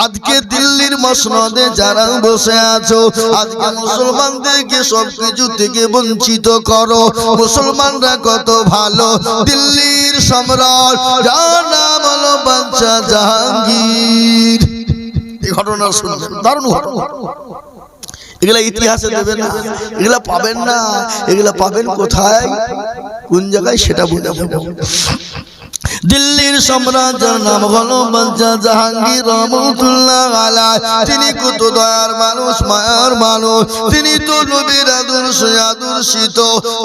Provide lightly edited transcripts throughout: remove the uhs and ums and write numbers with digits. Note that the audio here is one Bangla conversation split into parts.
আজকে দিল্লির মসনদে যারা বসে আছো, আজকে মুসলমানদেরকে সবকিছু থেকে বঞ্চিত করো। মুসলমানরা কত ভালো, দিল্লির সম্রাট যার নাম হলো বাদশা জাহাঙ্গীর। এই ঘটনা শুনবেন, দারুণ ঘটনা। এগুলা ইতিহাসে দেবে না, এগুলা পাবেন না। এগুলা পাবেন কোথায়, কোন জায়গায়, সেটা বুঝে যাবেন। দিল্লির সম্রাট যার নাম হলো বাদশা জাহাঙ্গীর রহমাতুল্লাহ আলাইহি, তিনি কত দয়ার মানুষ, মায়ার মানুষ। তিনি তো নবীর আদর্শিত।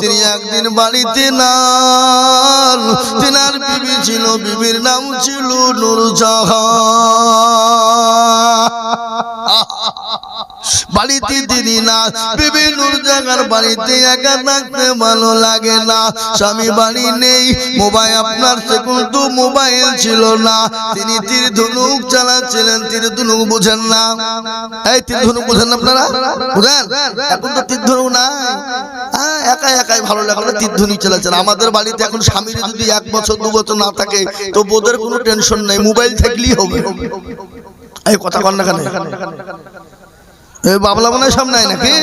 তিনি একদিন বাড়িতে নান, তিনার বিবি ছিল, বিবির নাম ছিল নূরজাহান। বাড়িতে তিনি না, বিবি নূরজাহান বাড়িতে একা থাকতে ভালো লাগে না। স্বামী বাড়ি নেই, মোবাইল আপনার কিন্তু মোবাইল ছিল না। তিনি তীর ধনুক চালাচ্ছিলেন। তীর ধনুক বুঝেন না? এই তীর ধনুক বুঝেন না আপনারা? বুঝেন? এখন তো তীর ধনুক নাই। একা একাই ভালো লাগলো তীর ধনুক চালাচ্ছেন। আমাদের বাড়িতে এখন স্বামীর যদি 1 বছর 2 বছর না থাকে তো বোধের কোনো টেনশন নাই, মোবাইল থাকলেই হবে। এই কথা কন না কেন? বাবলা মনে সব নাই নাকি?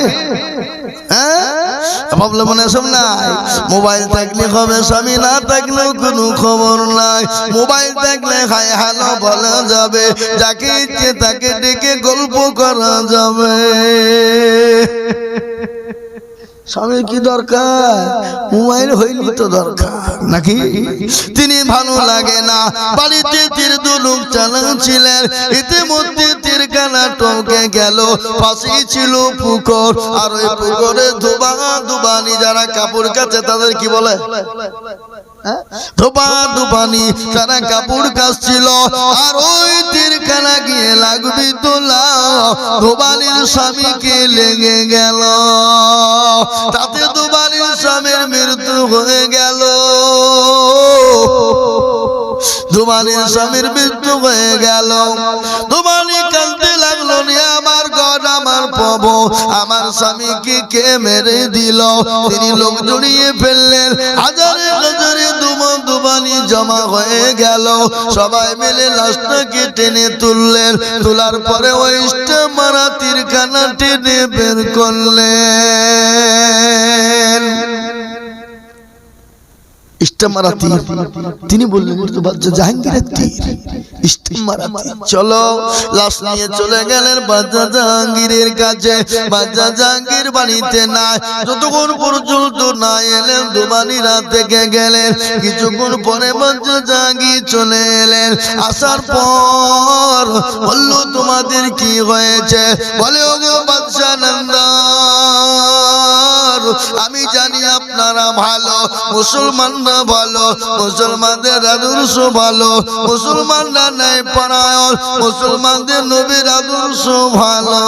বাবলা মনে সব নাই। মোবাইল থাকলে হবে, স্বামী না থাকলেও কোনো খবর নাই। মোবাইল থাকলে হাই হ্যালো বলা যাবে, যাকে ইচ্ছে তাকে ডেকে গল্প করা যাবে। স্বামীর কি দরকার? মোবাইল হইলি তো দরকার নাকি? তিনি ভালো লাগে না, বাড়িতে তীর ধনুক চালাচ্ছিলেন। ইতিমধ্যে তীরখানা টমকে গেল। পাশেই ছিল পুকুর, আর ওই পুকুরে ধোবানি যারা কাপড় কাচে তাদের কি বলে? ধোবানি তারা কাপড় কাচছিল। আর ওই তীরখানা গিয়ে লাগবি তোলা, ধোবানির স্বামীকে লেগে গেল। তাতে ধোবানির স্বামীর মৃত্যু হয়ে গেল। ধোবানির স্বামীর মৃত্যু হয়ে গেল। ধোবানি কাঁদতে লাগলো, আমার গড, আমার প্রভু, আমার স্বামীকে কে মেরে দিল? তিনি লোক জড়িয়ে ফেললেন। হাজারে হাজারে ধোবানি জমা হয়ে গেল। সবাই মিলে লাশটাকে টেনে তুললেন। তোলার পরে ওই মারা তীরখানা টেনে বের করলেন। তিনি বললেন বাদশা জাহাঙ্গীরের তীর। চলো, লাশ নিয়ে চলে গেলেন বাদশা জাহাঙ্গীরের কাছে। বাদশা জাহাঙ্গীর বাড়িতে নাই। যতক্ষণ পর্যন্ত না এলেন ধোবানিরা থেকে গেলেন। কিছুক্ষণ পরে বাদশা জাহাঙ্গীর চলে এলেন। আসার পর বলল, তোমাদের কি হয়েছে? বলে, ওগো বাদশা নন্দার, আমি জানি আপনারা ভালো, মুসলমানরা ভালো, মুসলমানদের আদর্শ ভালো, মুসলমানরা ন্যায় পরায়ণ, মুসলমানদের নবীর আদর্শ ভালো।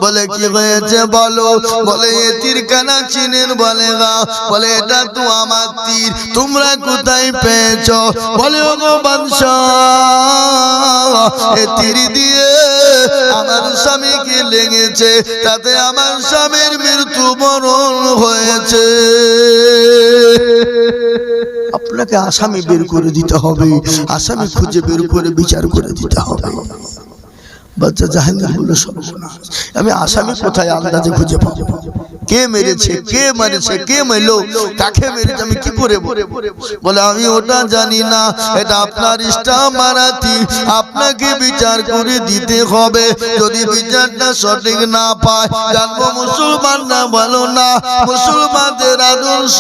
বলে, কি হয়েছে বলো? বলে, এ তীরখানা চিনেন? বলে, বলে, এটা তো আমার তীর, তোমরা কোথায় পেয়েছ? বলে, ওগো বাদশা, এ তীর দিয়ে আমার স্বামীকে লেগেছে, তাতে আমার স্বামীর মৃত্যুবরণ হয়েছে। আপনাকে আসামি বের করে দিতে হবে, আসামি খুঁজে বের করে বিচার করে দিতে হবে। বাদশা জাহাঙ্গীর বলল, সর্বনাশ, আমি আসামি কোথায় আন্দাজে খুঁজে পাবো? কে মেরেছে, কে মারেছে, কে মারলো, কাকে মেরেছে, আমি কি করে বলে, আমি ওটা জানি না, এটা আপনার ইস্টামারাতি, আপনাকে বিচার করে দিতে হবে। যদি বিচারটা সঠিক না পায়, জানবো মুসলমানরা ভালো না, মুসলমানদের আদর্শ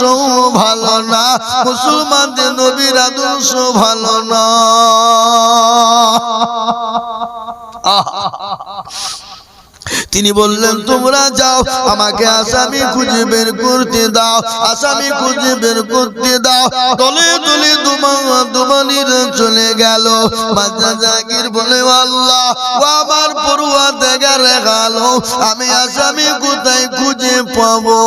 ভালো না, মুসলমানদের নবীর আদর্শ ভালো না। তিনি বললেন, তোমরা যাও, আমাকে আসামি খুঁজে বের করতে দাও, আসামি খুঁজে বের করতে দাও। দলে দলে ধোবানিরা চলে গেল। বাদশা জাহাঙ্গীর বলে, আল্লাহ, ও আমার পরওয়ারদিগার গেলো, আমি আসামি কোথায় খুঁজে পাবো?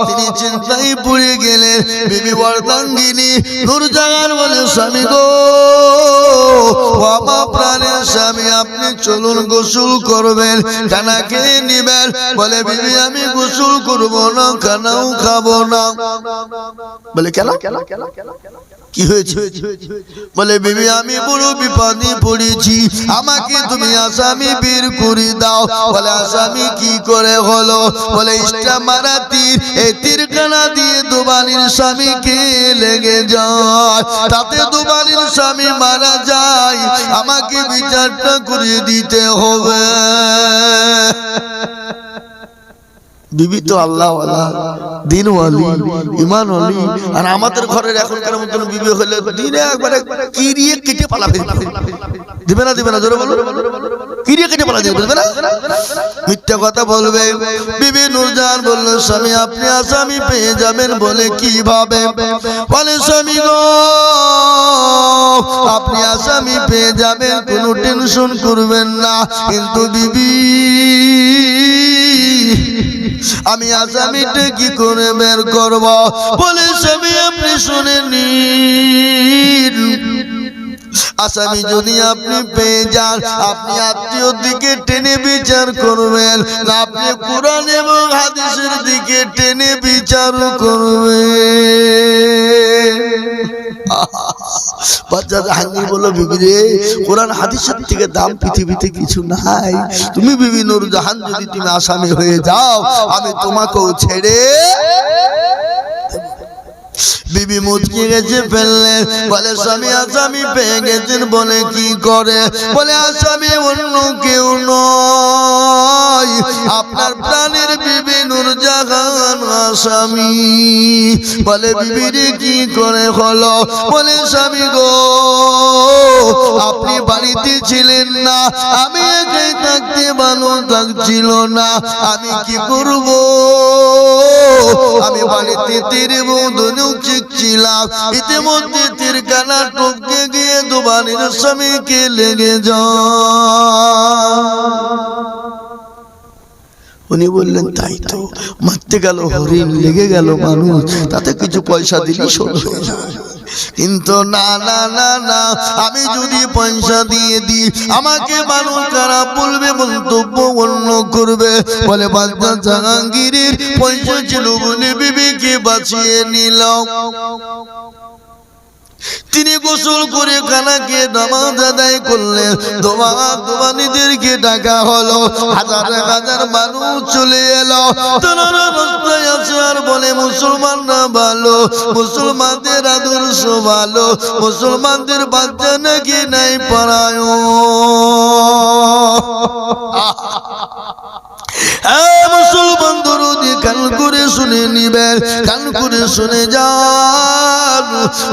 তিনি চিন্তায় পড়ে গেলেন। বিবি অর্ধাঙ্গিনী নূরজাহান বলে, স্বামী গো, আমার প্রাণের স্বামী, আপনি চলুন, গোসল করবেন, খানা খেয়ে নিবেন। বলে, বিবি, আমি গোসল করবো না, খানাও খাবো না। বলে, কেন? কি হয়েছে? বলে বিবি আমি বড় বিপদে পড়েছি, আমাকে তুমি আসামি বের করে দাও। বলে আসামি কি করে হলো? বলে ইস্টা মারা তীর, এই তীরখানা দিয়ে দুবানির স্বামীকে লেগে যায়, তাতে দুবানির স্বামী মারা যায়, আমাকে বিচারটা করে দিতে হবে। বিবি তো আল্লাহ ওয়ালা, দিন ওয়ালি, ইমান ওয়ালি, আর আমাদের ঘরের এখনকার মতন বিবি হলে দিনে একবারে কিরিয়ে কেটে পালা ফেলবে। দিবে না দিবে না জোরে বলো, কিরিয়ে কেটে পালা দিবে না, মিথ্যা কথা বলবে। বিবি নূরজাহান বলল স্বামী আপনি আসামি পেয়ে যাবেন। বলে কিভাবে? বলে স্বামী গো আপনি আসামি পেয়ে যাবেন, কোনো টেনশন করবেন না। কিন্তু বিবি আমি আসামিটা কি করে বের করব? বলে স্বামী আপনি শুনে নিন, আসামি যদি আপনি পেয়ে যান, আপনি আত্মীয় দিকে টেনে বিচার করবেন না, আপনি কোরআন এবং হাদিসের দিকে টেনে বিচার করবেন। বাচ্চা জাহাঙ্গীর বলল বিবি রে, কোরআন হাদিসের থেকে দাম পৃথিবীতে কিছু নাই। তুমি বিবি নূরজাহান যদি তুমি আসামি হয়ে যাও, আমি তোমাকেও ছেড়ে। বিবি মুচকে গেছে ফেললেন। বলে স্বামী আসামি পেয়ে গেছেন। বলে কি করে? বলে আসামি অন্য কেউ নয়, আপনার প্রাণের বিবি নূরজাহান আসামি। বলে বিবিরে কি করে হলো? বলে স্বামী গো আপনি বাড়িতে ছিলেন না, আমি একাই থাকতে ভালো থাকছিল না, আমি কি করব? আমি বাড়িতে তেরে বৌধনেও ছিলাম, ইতিমধ্যে তীরখানা টপকে গিয়ে দুবানির স্বামীকে লেগে যায়। উনি বললেন তাই তো, মারতে গেল হরিণ, লেগে গেল মানুষ, তাতে কিছু পয়সা দিলে শোধ হয়ে যায়। কিন্তু না না না না, আমি যদি পয়সা দিয়ে দিই আমাকে মানুষ খারাপ বলবে, মন্তব্য অন্য করবে। বলে বাচ্চা জাহাঙ্গীরের পয়সা ছিল বলে বিবিকে বাঁচিয়ে নিল। তিনি গোসল করে খানাকে নামাজ আদায় করলেন। দোবানিদেরকে ডাকা হলো, হাজার হাজার মানুষ চলে এলো। তারা রাস্তায় আছে আর বলে মুসলমানরা ভালো, মুসলমানদের আদর্শ ভালো, মুসলমানদের বাচ্চা নাকি নাই পারায়। মুসলমান দরদি কান করে শুনে নিবেন, কান করে শুনে যান।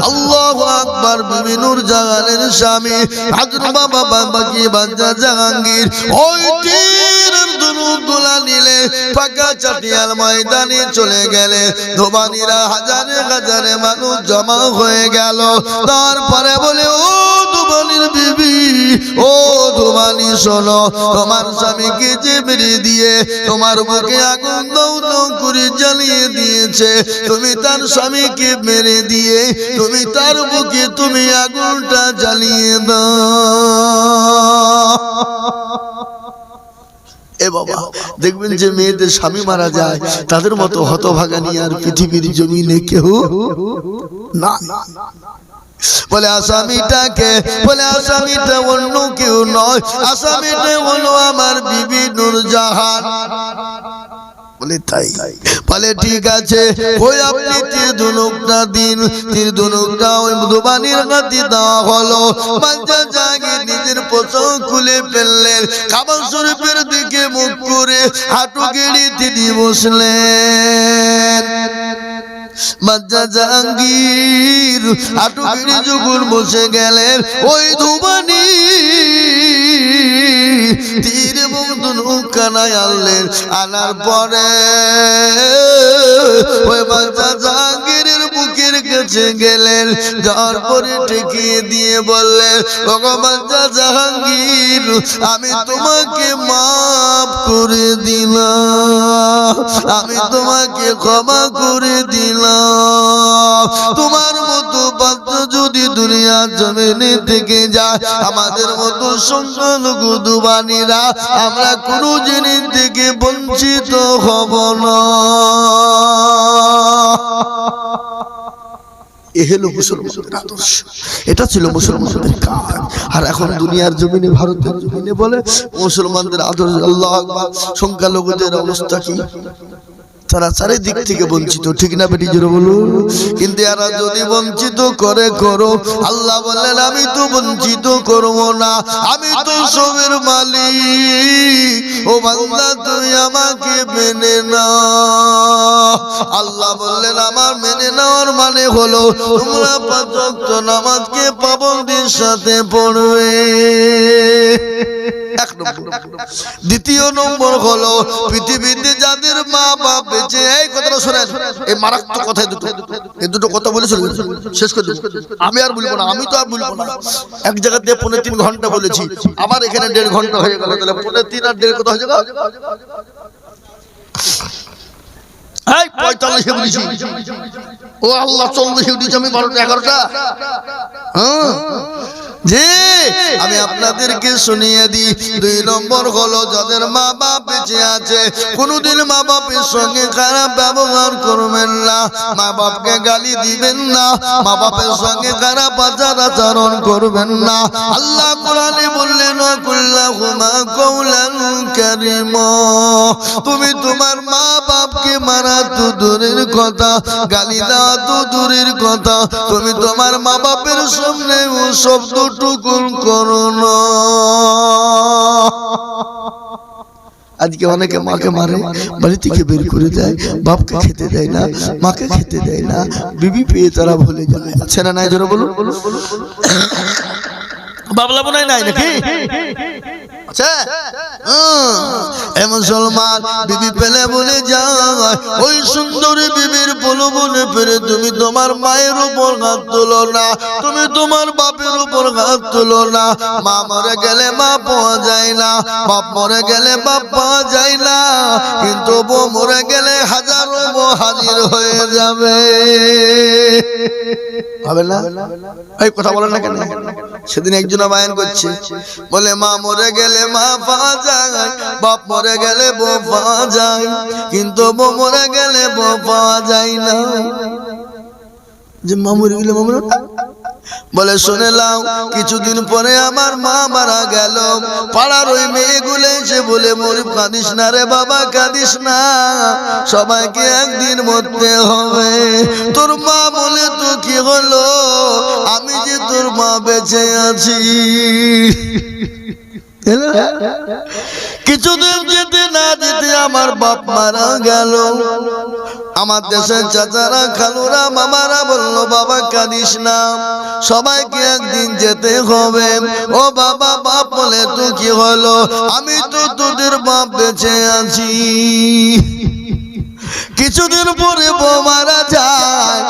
আল্লাহু আকবার। বিবি নূরজাহানের স্বামী হযরত বাবা কি বাচ্চা জাহাঙ্গীর ওই তীরের ধনুকগুলা নিলে ফাঁকা চাটিয়াল ময়দানে চলে গেলে। ধোবানিরা হাজারে হাজারে মানুষ জমা হয়ে গেল। তারপরে বলে ও ধোবানির বিবি, ও ধোবানি শোনো, তোমার স্বামীকে যে মেরে দিয়ে তোমার বুকে আগুন দাউ দাউ করে জ্বালিয়ে দিয়েছে, তুমি তার স্বামীকে মেরে দিয়ে তুমি তার বুকে তুমি আগুনটা জ্বালিয়ে দাও। এ বাবা, দেখবেন যে মেয়েদের স্বামী মারা যায় তাদের মতো হতভাগানি আর পৃথিবীর জমিনে কেউ না। বলে আসামিটাকে, বলে আসামিটা অন্য কেউ নয়, আসামিটা হলো আমার বিবি নূরজাহান। বলে তাই? বলে ঠিক আছে, ওই আপনি তীর ধনুকটা দিন। তীর ধনুকটা ওই দুবানির হাতে দেওয়া হলো। বাচ্চা জাহাঙ্গীর নিজের পোশাক খুলে ফেললেন, কাবা শরীফের দিকে মুখ করে হাঁটু গেড়ে তিনি বসলেন। বাচ্চা জাহাঙ্গীর হাঁটু গেড়ে যখন বসে গেলেন, ওই দুবানি তীর এবং ধনুকখানায় আনলেন। আনার পরে ওই বাচ্চা জাহাঙ্গীরের বুকের কাছে গেলেন, যাওয়ার পরে ঠেকিয়ে দিয়ে বললেন, ওগো বাচ্চা জাহাঙ্গীর, আমি তোমাকে মাফ করে দিলাম, আমি তোমাকে ক্ষমা করে দিলাম। তোমার মতো বাচ্চা যদি দুনিয়া জমিনে থেকে যায়, আমাদের মতো সংখ্যালঘু দুবানিরা আমরা কোনো জিনিস থেকে বঞ্চিত হব না। এ হলো মুসলমানদের আদর্শ, এটা ছিল মুসলমানদের কাজ। আর এখন দুনিয়ার জমিনে, ভারতের জমিনে বলে মুসলমানদের আদর্শ। আল্লাহু আকবার। সংখ্যালঘুদের অবস্থা কি? তারা চারিদিক থেকে বঞ্চিত, ঠিক না বেটি জোরে বলুন? কিন্তু এরা যদি বঞ্চিত করে করো, আল্লাহ বললেন আমি তো বঞ্চিত করব না, আমি তো সবের মালিক। ও বান্দা তুই আমাকে মেনে না। আল্লাহ বললেন আমার মেনে নেওয়ার মানে হলো তোমরা 5 ওয়াক্ত নামাজকে পাবন্দির সাথে পড়বে, এক নম্বর। দ্বিতীয় নম্বর হলো পৃথিবীতে যাদের মা বাপ বেঁচে, এই কথাটা শোনেন, এই মারাত্মক কথা, এই দুটো কথা বলে শেষ করে দেব। আমি আর বলবো না, আমি তো আর বলবো না। এক জায়গাতে 3.5 ঘন্টা বলেছি, আবার এখানে 1.5 ঘন্টা হয়ে গেল, তাহলে 3.5 আর 1.5 কত হয়ে গেল? 45 বলেছি। ও আল্লাহ, 40 উঠেছি আমি, 12টা 11টা। জি, আমি আপনাদেরকে শুনিয়ে দিই। 2 নম্বর হলো যাদের মা বাপ বেঁচে আছে, কোনোদিন মা বাপের সঙ্গে খারাপ ব্যবহার করবেন না, মা বাপকে গালি দিবেন না, মা বাপের সঙ্গে খারাপ আচরণ করবেন না। আল্লাহ কোরআনে বললেন কুল্লাহুমা কওলান কারীমা। তুমি তোমার মা বাপকে মারা তো দূরের কথা, গালি দেওয়া তো দূরের কথা, তুমি তোমার মা বাপের সামনে ও শব্দ টুকুন করো না। আজকে অনেকে মাকে মারে, বাড়ি থেকে বের করে দেয়, বাপকে খেতে দেয় না, মাকে খেতে দেয় না, বিবি পেয়ে তারা ভুলে যায়। আছে না নাই জোরে বলুন? বাবলা বোনাই নাই নাকি? আচ্ছা, মুসলমান বিবি পেলে বলে যায়, ওই সুন্দরী বিবির প্রলোভনে পেরে তুমি তোমার মায়ের উপর হাত তোলো না, তুমি তোমার বাপের উপর হাত তোলো না। মা মরে গেলে মা পাওয়া যায় না, বাপ মরে গেলে বাপ পাওয়া যায় না, কিন্তু বউ মরে গেলে হাজারো বউ হাজির হয়ে যাবে। হবে না? এই কথা বলেন না কেন? সেদিন একজন বায়ান করছে, বলে মা মরে গেলে মা পাওয়া যায়, বাপ মরে গেলে বউ পাওয়া যায়, কিন্তু বউ মরে গেলে বউ পাওয়া যায় না। যে মা মরে গেলে মা মরে, বলে শুনে লাও, কিছুদিন পরে আমার মা মারা গেল, পাড়ার ওই মেয়েগুলো এসে বলে মরি, কাঁদিস না রে বাবা, কাঁদিস না, সবাইকে একদিন মরতে হবে। তোর মা বলে তো কি হলো, আমি যে তোর মা বেঁচে আছি। কিছুদিন যেতে না যেতে আমার বাপ মারা গেল। আমার দেশের চাচারা, খালুরা, মামারা বলল বাবা কাঁদিস না, সবাইকে একদিন যেতে হবে। ও বাবা, বাপ বলে তো কি হলো, আমি তো তোদের বাপ বেঁচে আছি। কিছুদিন পরে বউ মারা যায়,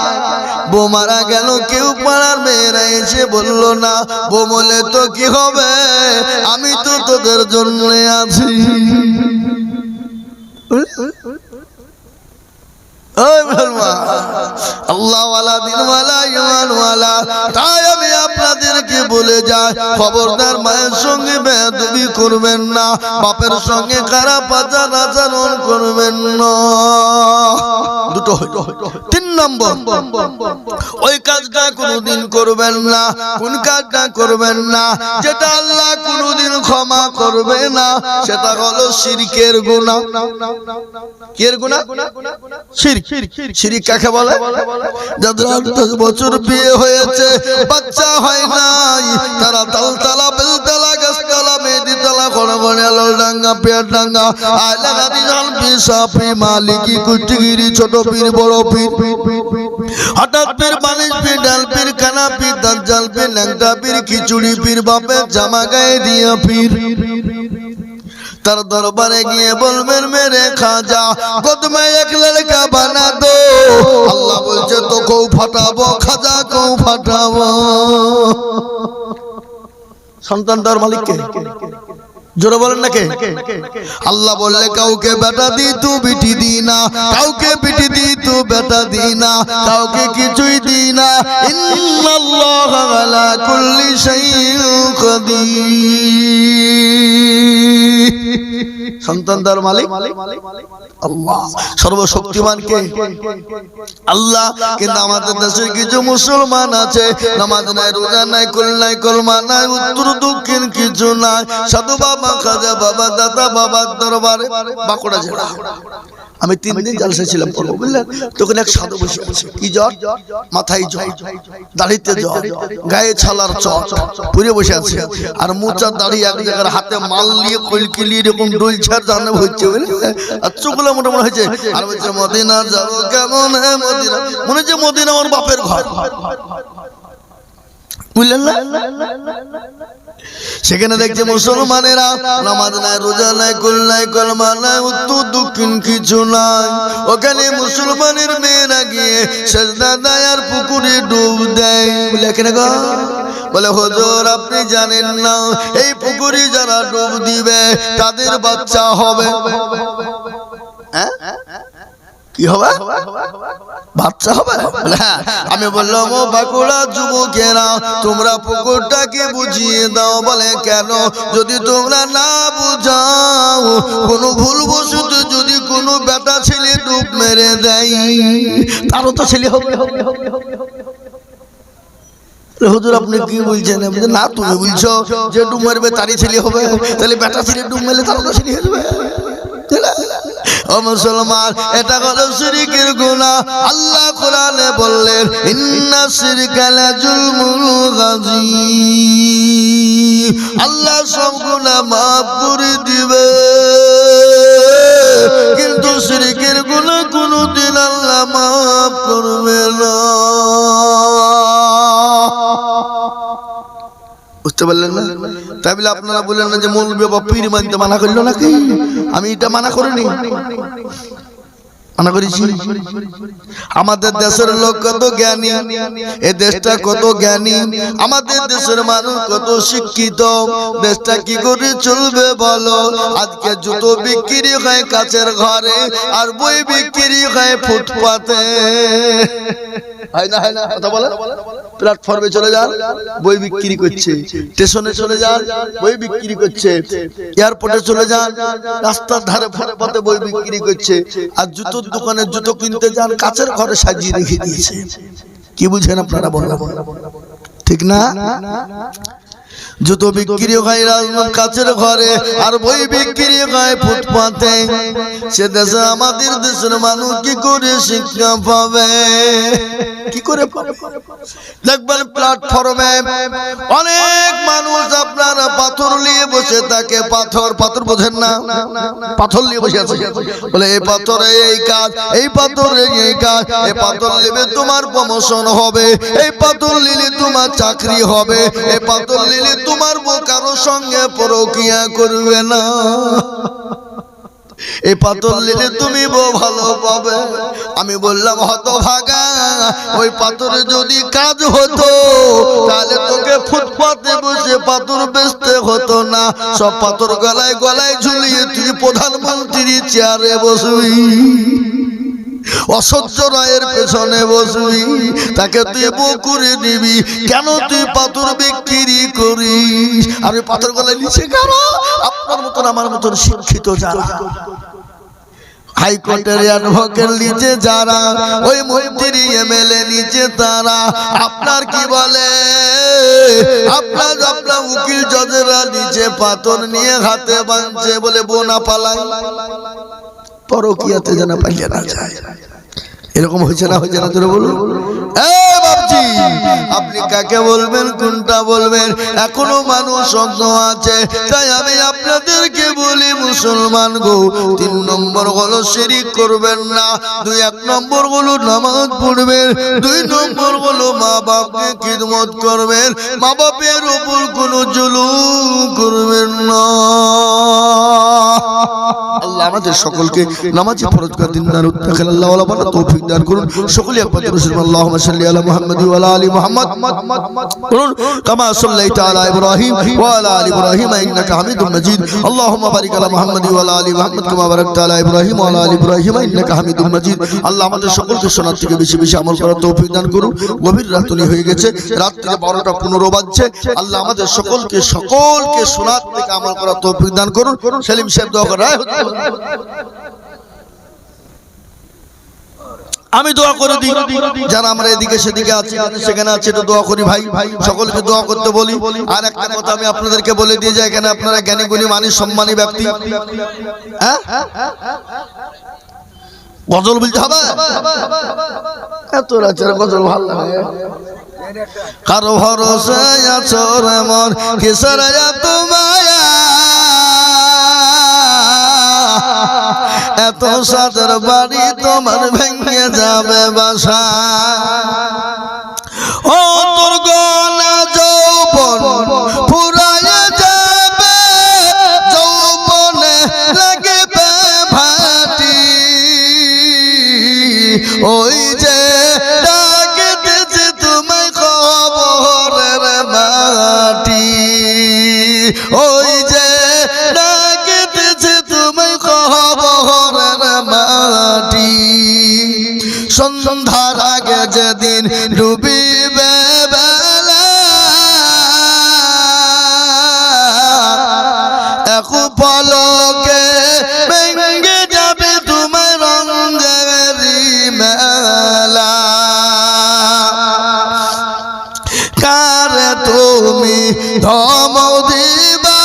বউ মারা গেল, কেউ পাড়ার মেয়েরা এসে বলল না, বউ বলে তো কি হবে, আমি তো তোদের জন্য আছি। আল্লাহওয়ালা, দিনওয়ালা, ঈমানওয়ালা, তাই আমি আপনাদেরকে বলে যাই, খবরদার মায়ের সঙ্গে বেয়াদবি করবেন না, বাপের সঙ্গে খারাপ আচরণ করবেন না। দুটো হইল। 3 নম্বর, ওই কাজটা কোনোদিন করবেন না। কোন কাজটা করবেন না? যেটা আল্লাহ কোনোদিন ক্ষমা করবে না, সেটা হলো শিরকের গুনাহ। কির গুনাহ? শিরক। শিরক কাকে বলে? যাদের 10 বছর বিয়ে হয়েছে, বাচ্চা হয় নাই, তারা তালতলা, বেলতলা, গাছতলা, মেদিতলা, খড়গড়ে, লালডাঙ্গা, পেয়ারডাঙ্গা, আইলাগাদি, জালপি, সাপি, মালিকি, কুষ্টিগিরি, ছোট পীর, বড় পীর, হঠাৎ পীর, বালিশ পীর, ডাল পীর, কানা পীর, দাজ্জাল পীর, ল্যাংটা পীর, খিচুড়ি পীর, বাপের জামা গায়ে দিয়া পীর, তার দরবারে গিয়ে বলবেন মেরে খাজা কদমে এক লড়কা বানা দো। আল্লাহ বলছে তো কেউ ফাটাবো, খাজা কেউ ফাটাবো। সন্তানটার মালিক কে? জোরে বলেন না কে? আল্লাহ বললে কাউকে বেটা দি তু বিটি দি না, কাউকে বিটি দি তু বেটা দি না, কাউকে কিছুই দি না। ইন্নাল্লাহা আলা কুল্লি শাইইন কাদির। সন্তান দেওয়ার মালিক আল্লাহ। সর্বশক্তিমান কে? আল্লাহ। কিন্তু আমাদের দেশে কিছু মুসলমান আছে, নামাজ নাই, রোজা নাই, কুল নাই, কলমা নাই, উত্তর দক্ষিণ কিছু নাই। সাধু বাবা, খাজা বাবা, দাদা বাবার দরবারে বাঁকুড়া জেলা আমি 3 দিন জালসা ছিলাম, বুঝলেন? তখন এক সাধু বসে আছে, কি জ্বর? মাথায় জ্বর, দাড়িতে জ্বর, গায়ে ছালার চট, পুরে বসে আছে। আর মোচা দাড়ি এক জায়গার, হাতে মাল নিয়ে কলকিলি এরকম ডলছার জানে হচ্ছে, বুঝলেন? আর চোখগুলো মোটামুটি হয়েছে। আর বলছে মদিনা যাবো কেমন, হ্যাঁ মদিনা, মনে হচ্ছে মদিনা আমার বাপের ঘর, বুঝলেন না? সেখানে দেখছে মুসলমানেরা নামাজ নাই, রোজা নাই, কুল নাই, কলমা নাই, উত্তর দক্ষিণ কিছু নাই। ওখানে মুসলমানের মেয়েরা গিয়ে সেজদা দেয় আর পুকুরে ডুব দেয়। বলে এখানে গো, বলে হুজুর আপনি জানেন না, এই পুকুরে যারা ডুব দিবে তাদের বাচ্চা হবে। হ্যাঁ কি হবে? বাচ্চা হবে। আমি বললাম ও বাঁকুড়া যুবকেরা, তোমরা পুকুরটাকে বুঝিয়ে দাও। বলে কেন? যদি তোমরা না বুঝাও, কোনো ভুলবশত যদি কোনো বেটা ছেলে ডুব মেরে দেয়, তারও তো ছেলে হবে। হুজুর আপনি কি বলছেন? না তুমি বলছো যে ডুব মারবে তারই ছেলে হবে, তাহলে বেটা ছেলে ডুব মেরে তারও তো ছেলে হয়ে যাবে। ও মুসলমান, এটা হলো শিরকের গুনাহ। আল্লাহ কোরআনে বললেন ইন্না শিরকা লাযুলমুল গাযীম। আল্লাহ সব গুনাহ maaf করে দিবে, কিন্তু শিরকের গুনাহ কোনদিন আল্লাহ maaf করবে না। বুঝতে পারলেন না? তাই বলে আপনারা বললেন না যে মৌলবি বাবা পীর মানতে মানা করলো নাকি? আমি এটা মানা করিনি, মানা করেছি। আমাদের দেশের লোক কত জ্ঞানী, এ দেশটা কত জ্ঞানী, আমাদের দেশের মানুষ কত শিক্ষিত। দেশটা কি করে চলবে বলো? আজকে জুতো বিক্রি হয় কাচের ঘরে, আর বই বিক্রি হয় ফুটপাতে। হয় না? হয় না? কথা বলে প্ল্যাটফর্মে চলে যান, বই বিক্রি করছে। স্টেশনে চলে যান, বই বিক্রি করছে। এয়ারপোর্টে চলে যান, রাস্তার ধারে ফুটপাতে বই বিক্রি করছে। আর জুতোর দোকানে জুতো কিনতে যান, কাচের ঘরে সাজিয়ে রেখে দিয়েছে। কি বুঝেন আপনারা বলেন? ঠিক না? জুতো বিক্রি হয় কাচের ঘরে, আর বই বিক্রি হয় ফুটপাতে। সে দেশে আমাদের দেশের মানুষ কি করে শিক্ষা পাবে? কি করে দেখবেন প্ল্যাটফর্মে অনেক মানুষ আপনারা পাথর নিয়ে বসে থাকে। পাথর বোঝেন না? পাথর নিয়ে বসে আছে, বলে এই পাথরে এই কাজ, এই পাথরে এই কাজ, এই পাথর নিলে তোমার প্রমোশন হবে, এই পাথর নিলে তোমার চাকরি হবে, এই পাথর নিলে তোমার বউ কারোর সঙ্গে পরকিয়া করবে না, এই পাথর নিলে তুমি বউ ভালো পাবে। আমি বললাম হতভাগা, ওই পাথরে যদি কাজ হতো তাহলে তোকে ফুটপাতে বসে পাথর বেচতে হতো না। সব পাথর গলায় গলায় ঝুলিয়ে তুই প্রধানমন্ত্রীর চেয়ারে বসবি, অসহ্য রায়ের পেছনে বসবি, তাকে তুই বউ করে নিবি। কেন তুই পাথর বিক্রি করিস? আমি পাথর গলায় নিচে কেন? আপনার মতন আমার মতন শিক্ষিত যারা, হাইকোর্টের অ্যাডভোকেট নিচে যারা, ওই মন্ত্রী এমএলএ নিচে তারা, আপনার কি বলে আপনার উকিল জজেরা নিচে পাথর নিয়ে হাতে বাঁধছে, বলে বোনা পালাই পরকিয়াতে যেন পালিয়ে না যায়। এরকম হয়েছে না? হয়েছে না? তোরা বলুন। আপনি কাকে বলবেন, কোনটা বলবেন? এখনো মানুষ অন্ধ আছে। তাই আমি আপনাদেরকে বলি মুসলমান গো, 3 নম্বর হলো শিরক করবেন না। 1 নম্বর হলো নামাজ পড়বেন। 2 নম্বর হলো মা বাপকে খিদমত করবেন। মা বাপের উপর কোনো জুলুম করবেন না। আল্লাহ আমাদের সকলকে নামাজি ফরজগার দিনদার উত্তাকাল আল্লাহ ওয়ালা বানা তৌফিক দান করুন। সকলে একবার রাসূল আল্লাহুম্মা সাল্লি আলা মুহাম্মাদ ওয়া আলা আলি মুহাম্মাদ করুন কামা সাল্লাইতা আলা ইব্রাহিম ওয়া আলা আলি ইব্রাহিম ইন্নাকা হামিদুম মাজিদ। আল্লাহুম্মা বারিক আলা মুহাম্মাদ ওয়া আলা আলি মুহাম্মাদ কামা বারাকতা আলা ইব্রাহিম ওয়া আলা আলি ইব্রাহিম ইন্নাকা হামিদুম মাজিদ। আল্লাহ আমাদের সকলকে শোনার থেকে বেশি বেশি আমল করার তৌফিক দান করুন। গভীর রাতনি হয়ে গেছে, রাত থেকে 12টা 15 বাজছে। আল্লাহ আমাদের সকলকে শোনার থেকে আমল করার তৌফিক দান করুন। সেলিম সাহেব দোয়া করে আমি দোয়া করে দিই যারা আমরা এদিকে সেদিকে আছি সেখানে আছে একটু দোয়া করি ভাই সকলকে দোয়া করতে বলি আর একটা কথা আমি আপনাদেরকে বলে দিয়ে যাই এখানে আপনারা জ্ঞানী গুণী মানি সম্মানী ব্যক্তি হ্যাঁ গজল বলতে হবে এত রাতের গজল ভালো লাগে কারো ভরসায় আছো রে মন কিসের এত মায়া এত সাদের বাড়ি তোমার ভেঙে যাবে বাসা ও তোর গনা যৌবন ফুরায়ে যাবে যৌবনে লাগবে ভাটি ওই যে ডাকতেছে তোমায় খবরের মাটি ওই যে ডাকতেছে তোমায় খবরের মাটি সন্ধ্যার আগে যেদিন ডুবিবে বেলা এক পলকে ভেঙে যাবে তোমার রঙের মেলা কার তুমি ধম দিবা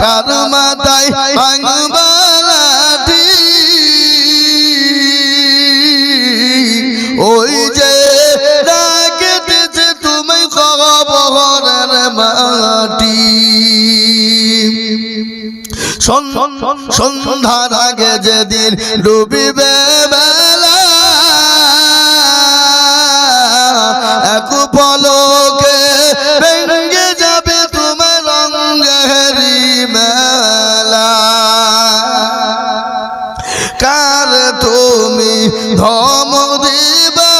কার মাথায় ভাঙবা লাঠি ওই যে ডাকতেছে তুমি খবরের মাটি সন্ধ্যার আগে যেদিন ডুবিবে বেলা এক পলকে ভেঙে যাবে তোমার রঙের মেলা কার তুমি ধম দিবা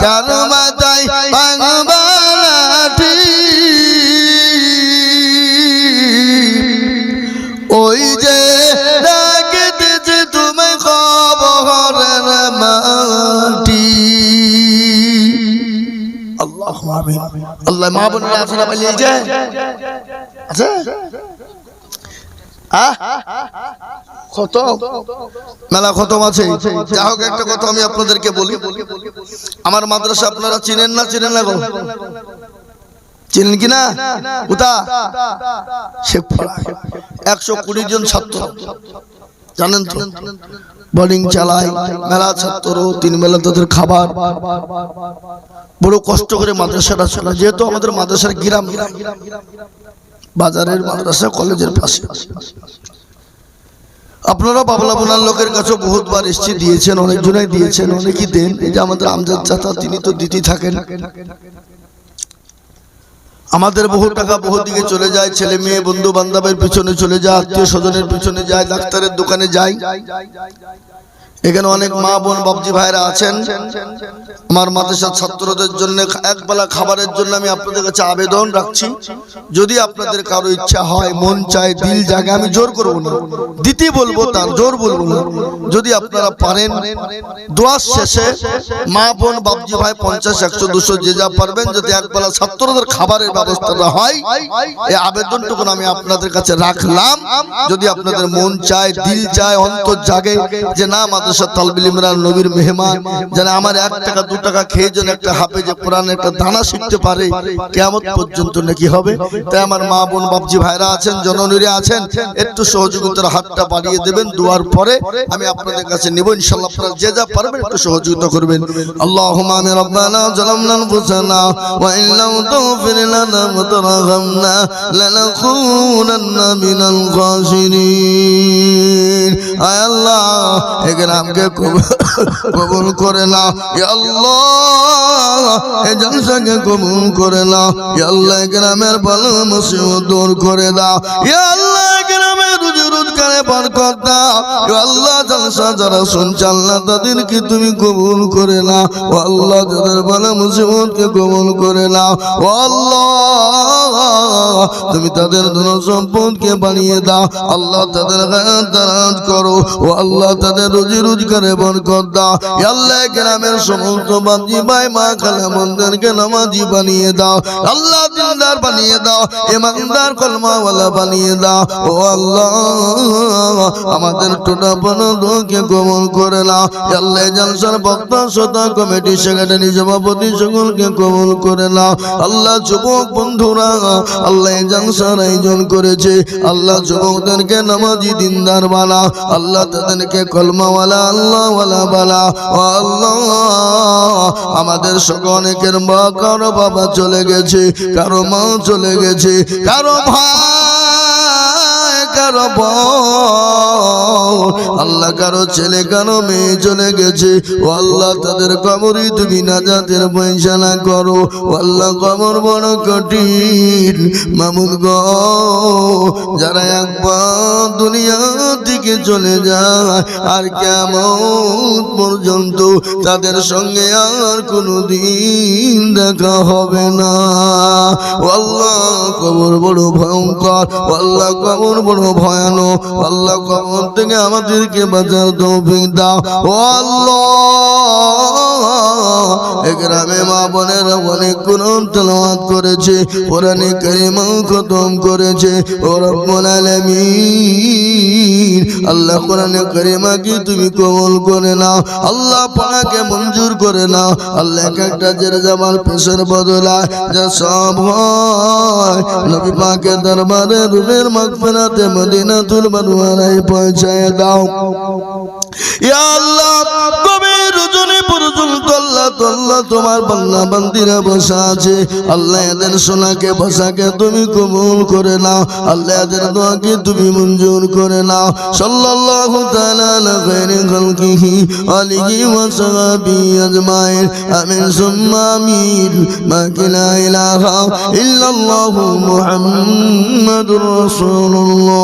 কার মাথায় ভাঙবা লাঠি ওই যে ডাকতেছে তুমি খবরের মাটি আল্লাহু আমিন আল্লাহ মা বোনেরা আপনারা বলিয়ে যায় আচ্ছা খতম মেলা খতম আছে যা হোক একটা কথা আমি আপনাদেরকে বলি আমার মাদ্রাসা আপনারা চিনেন না গো চিনেন কিনা উতা 120 জন ছাত্র জানেন তো বোর্ডিং চালায় মেলা ছাত্র 3 বেলা তাদের খাবার বড় কষ্ট করে মাদ্রাসাটা চলে যেহেতু আমাদের মাদ্রাসার গ্রাম বাজারের মাদ্রাসা কলেজের পাশে আপনারা বাবলা বোনার লোকের কাছে বহুতবার এসেছি দিয়েছেন অনেকজনাই দিয়েছেন অনেকেই দেন এই যে আমাদের আমজাদ চাচা তিনি তো দিতেই থাকেন আমাদের বহু টাকা বহু দিকে চলে যায় ছেলে মেয়ে বন্ধু বান্ধবের পিছনে চলে যায় আত্মীয় স্বজনের পিছনে যায় ডাক্তারের দোকানে যায় এখানে অনেক মা বোন বাবজি ভাইরা আছেন আমার মাদ্রাসার ছাত্রদের জন্য একবেলা খাবারের জন্য আমি আপনাদের কাছে আবেদন রাখছি যদি আপনাদের কারো ইচ্ছা হয় মন চায় দিল জাগে আমি জোর করব না দিতে বলবো তার জোর বলবো না যদি আপনারা পারেন দোয়া শেষে মা বোন বাবজি ভাই 50 100 200 যে যা পারবেন যদি একবেলা ছাত্রদের খাবারের ব্যবস্থাটা হয় এই আবেদনটুকু আমি আপনাদের কাছে রাখলাম যদি আপনাদের মন চায় দিল চায় অন্তর জাগে যে না মাদ্রাসা তালবিল ইমরান নবীর মেহমান যেন আমার 1 টাকা 2 টাকা খেয়ে যেন একটা হাফেজে কোরআন একটা দানা শিখতে পারে কিয়ামত পর্যন্ত নাকি হবে তাই আমার মা বোন বাবজি ভাইরা আছেন জননীরা আছেন একটু সহযোগিতার হাতটা বাড়িয়ে দেবেন দুয়ার পরে আমি আপনাদের কাছে নেব ইনশাআল্লাহ আপনারা যে যা পারবেন একটু সহযোগিতা করবেন আল্লাহুম্মা আমিন রব্বানা যালামনা আনফুসানা ওয়া ইন লাম তাগফির লানা ওয়া তারহামনা লানাকুনান্না মিনাল খাসিরিন আয় আল্লাহ এখানে আমাকে কবুল করে নাও ইয়া আল্লাহ এই জলসাকে কবুল করে নাও ইয়া আল্লাহ গ্রামের ভালো মুসিবত দূর করে দাও ইয়া আল্লাহ গ্রামের রুজি রোজগারে বরকত দাও ইয়া আল্লাহ জলসা যারা শুনছে আল্লাহ তাদেরকে তুমি কবুল করে নাও ও আল্লাহ যাদের ভালো মুসিবতকে কবুল করে নাও ও আল্লাহ তুমি তাদের ধন সম্পদকে বাড়িয়ে দাও আল্লাহ তাদের গায়ে দারাজ করো ও আল্লাহ তাদের রুজি রোজগারে বরকত দাও ইয়া আল্লাহ গ্রামের সমস্ত বাবজি ভাই মা খালা বোনদেরকে নামাজি বানিয়ে দাও আল্লাহ দিনদার বানিয়ে দাও, ইমানদার কলমাওয়ালা বানিয়ে দাও। ও আল্লাহ আমাদের টোটা পনকে কবুল করে নাও। আল্লাহ জালসার বক্তা শ্রোতা কমিটি সেক্রেটারি সভাপতি সকলকে কবুল করে নাও। আল্লাহ যুবক বন্ধুরা আল্লাহ জালসার আয়োজন করেছে, আল্লাহ যুবকদেরকে নামাজি দিনদার বানাও। আল্লাহ তাদেরকে কলমাওয়ালা আল্লাহওয়ালা বানাও। ও আল্লাহ আমাদের সকলের মা, কারো বাবা চলে গেছে, কারো মা চলে গেছে, কারো ভাই, কারো বোন, আল্লাহ কারো ছেলে কারো মেয়ে চলে গেছে। ও আল্লাহ তাদের কবরই তুমি নাজাতের ফয়সালা করো। ও আল্লাহ কবর বড় কঠিন মামুন গো, যারা একবার দুনিয়া থেকে চলে যায় আর কিয়ামত পর্যন্ত তাদের সঙ্গে আর কোনোদিন দেখা হবে না। ও আল্লাহ কবর বড় ভয়ঙ্কর, ও আল্লাহ কবর বড় ভয়ানক। আল্লাহ কবর থেকে আমাদেরকে বাঁচার তৌফিক দাও। ও আল্লাহ এই গ্রামে মা বোনেরা অনেক কোরআন তেলাওয়াত করেছে, কোরআনে কারিমা খতম করেছে। ও রব্বুল আলামিন আল্লাহ কোরআনে কারিমা কি তুমি কবুল করে নাও। আল্লাহ পাকে মঞ্জুর করে নাও। আল্লাহ একটা জের জামাল পেশের বদলায় যা সব হয় নবী পাকের দরবারে রুহের মাগফিরাতে মদিনাতুল মুনাওয়ারায় পৌঁছায় দাও। ইয়া আল্লাহ গভীর রজনী পর্যন্ত আল্লাহ তোমার বান্দা বান্দিরা বসা আছে। আল্লাহ এদের সোনাকে বসাকে তুমি কবুল করে নাও। আল্লাহ এদের দোয়াকে তুমি মঞ্জুর করে নাও। সাল্লাল্লাহু তাআলা আলা খায়রি খালকিহি আলিহি ওয়া সাহবিহি আজমাইন। আমিন সুম্মা আমিন। মা লা ইলাহা ইল্লাল্লাহু মুহাম্মাদুর রাসূলুল্লাহ।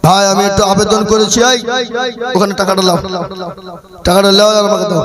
ভাই আমি একটু আবেদন করেছি, ওখানে টাকাটা লাও, টাকাটা লাও আর আমাকে দাও।